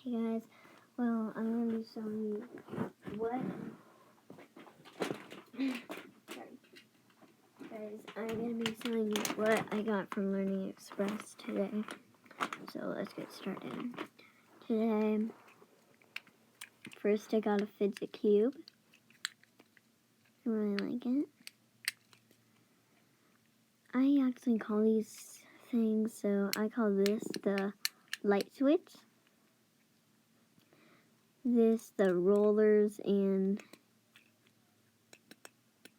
Okay guys, well, I'm going to be showing you what, I'm going to be showing you what I got from Learning Express today. So let's get started. Today, first I got a Fidget cube. I really like it. I actually call these things, so I call this the light switch. This the rollers and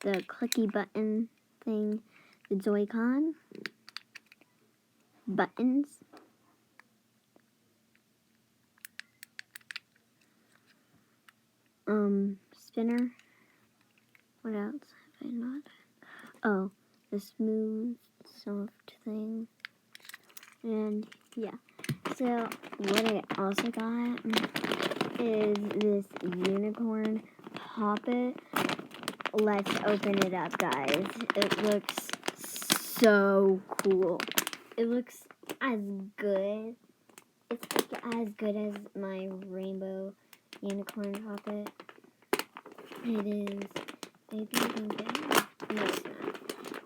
the clicky button thing, the Joy-Con buttons. Spinner. What else have I not? Oh, the smooth, soft thing. And yeah. So what I also got is this unicorn poppet. Let's open it up, guys. It looks so cool. It looks as good. It's like as good as my rainbow unicorn poppet. It is. Maybe you can get it. No, it's not.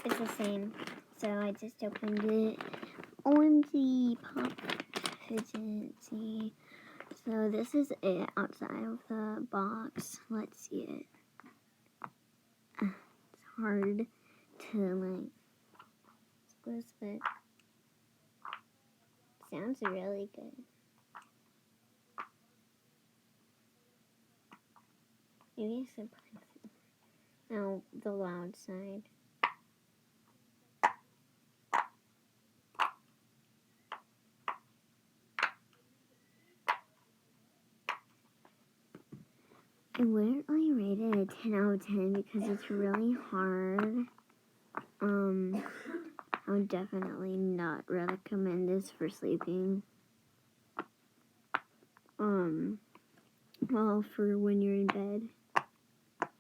It's the same. So I just opened it. OMG, pop Fidget. See. So this is it outside of the box. Let's see it. It's hard to like squish, but sounds really good. Maybe I should put now the loud side. I wouldn't really rate it a 10 out of 10 because it's really hard. I would definitely not recommend this for sleeping. Well, for when you're in bed,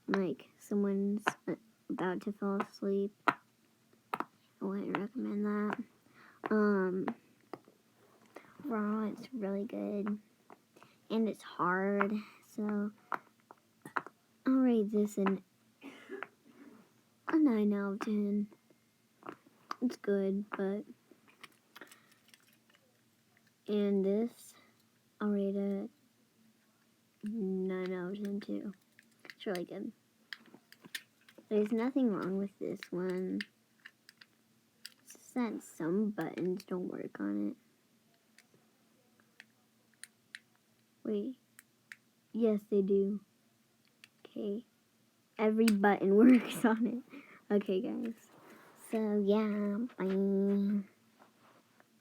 like someone's about to fall asleep, I wouldn't recommend that. Raw, it's really good, and it's hard, so I'll rate this a 9 out of 10. It's good, but, and this, I'll rate it 9 out of 10 too. It's really good. There's nothing wrong with this one. It's just that some buttons don't work on it. Wait. Yes, they do. Okay. Every button works on it. Okay, guys. So, yeah. Bye.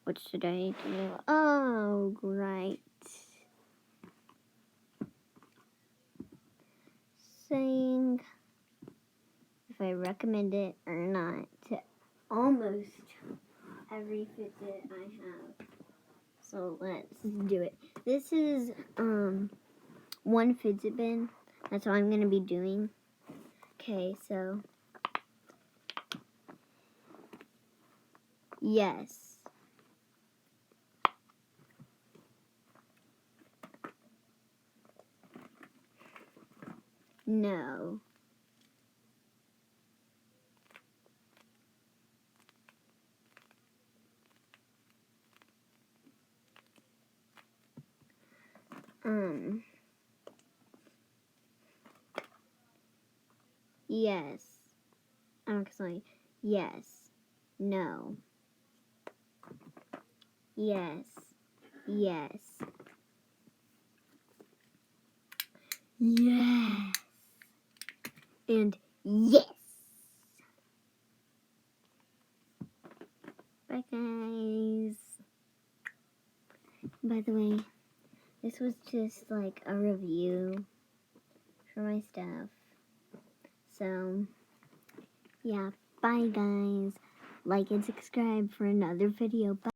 What should I do? Oh, great. Saying if I recommend it or not to almost every Fidget I have. So let's do it. This is one Fidget bin. That's all I'm going to be doing. Okay, so yes. No. Yes. Actually, yes. No. Yes. Yes. Yes. And yes. Bye, guys. By the way, this was just like a review for my stuff. So, yeah, bye guys. Like and subscribe for another video. Bye.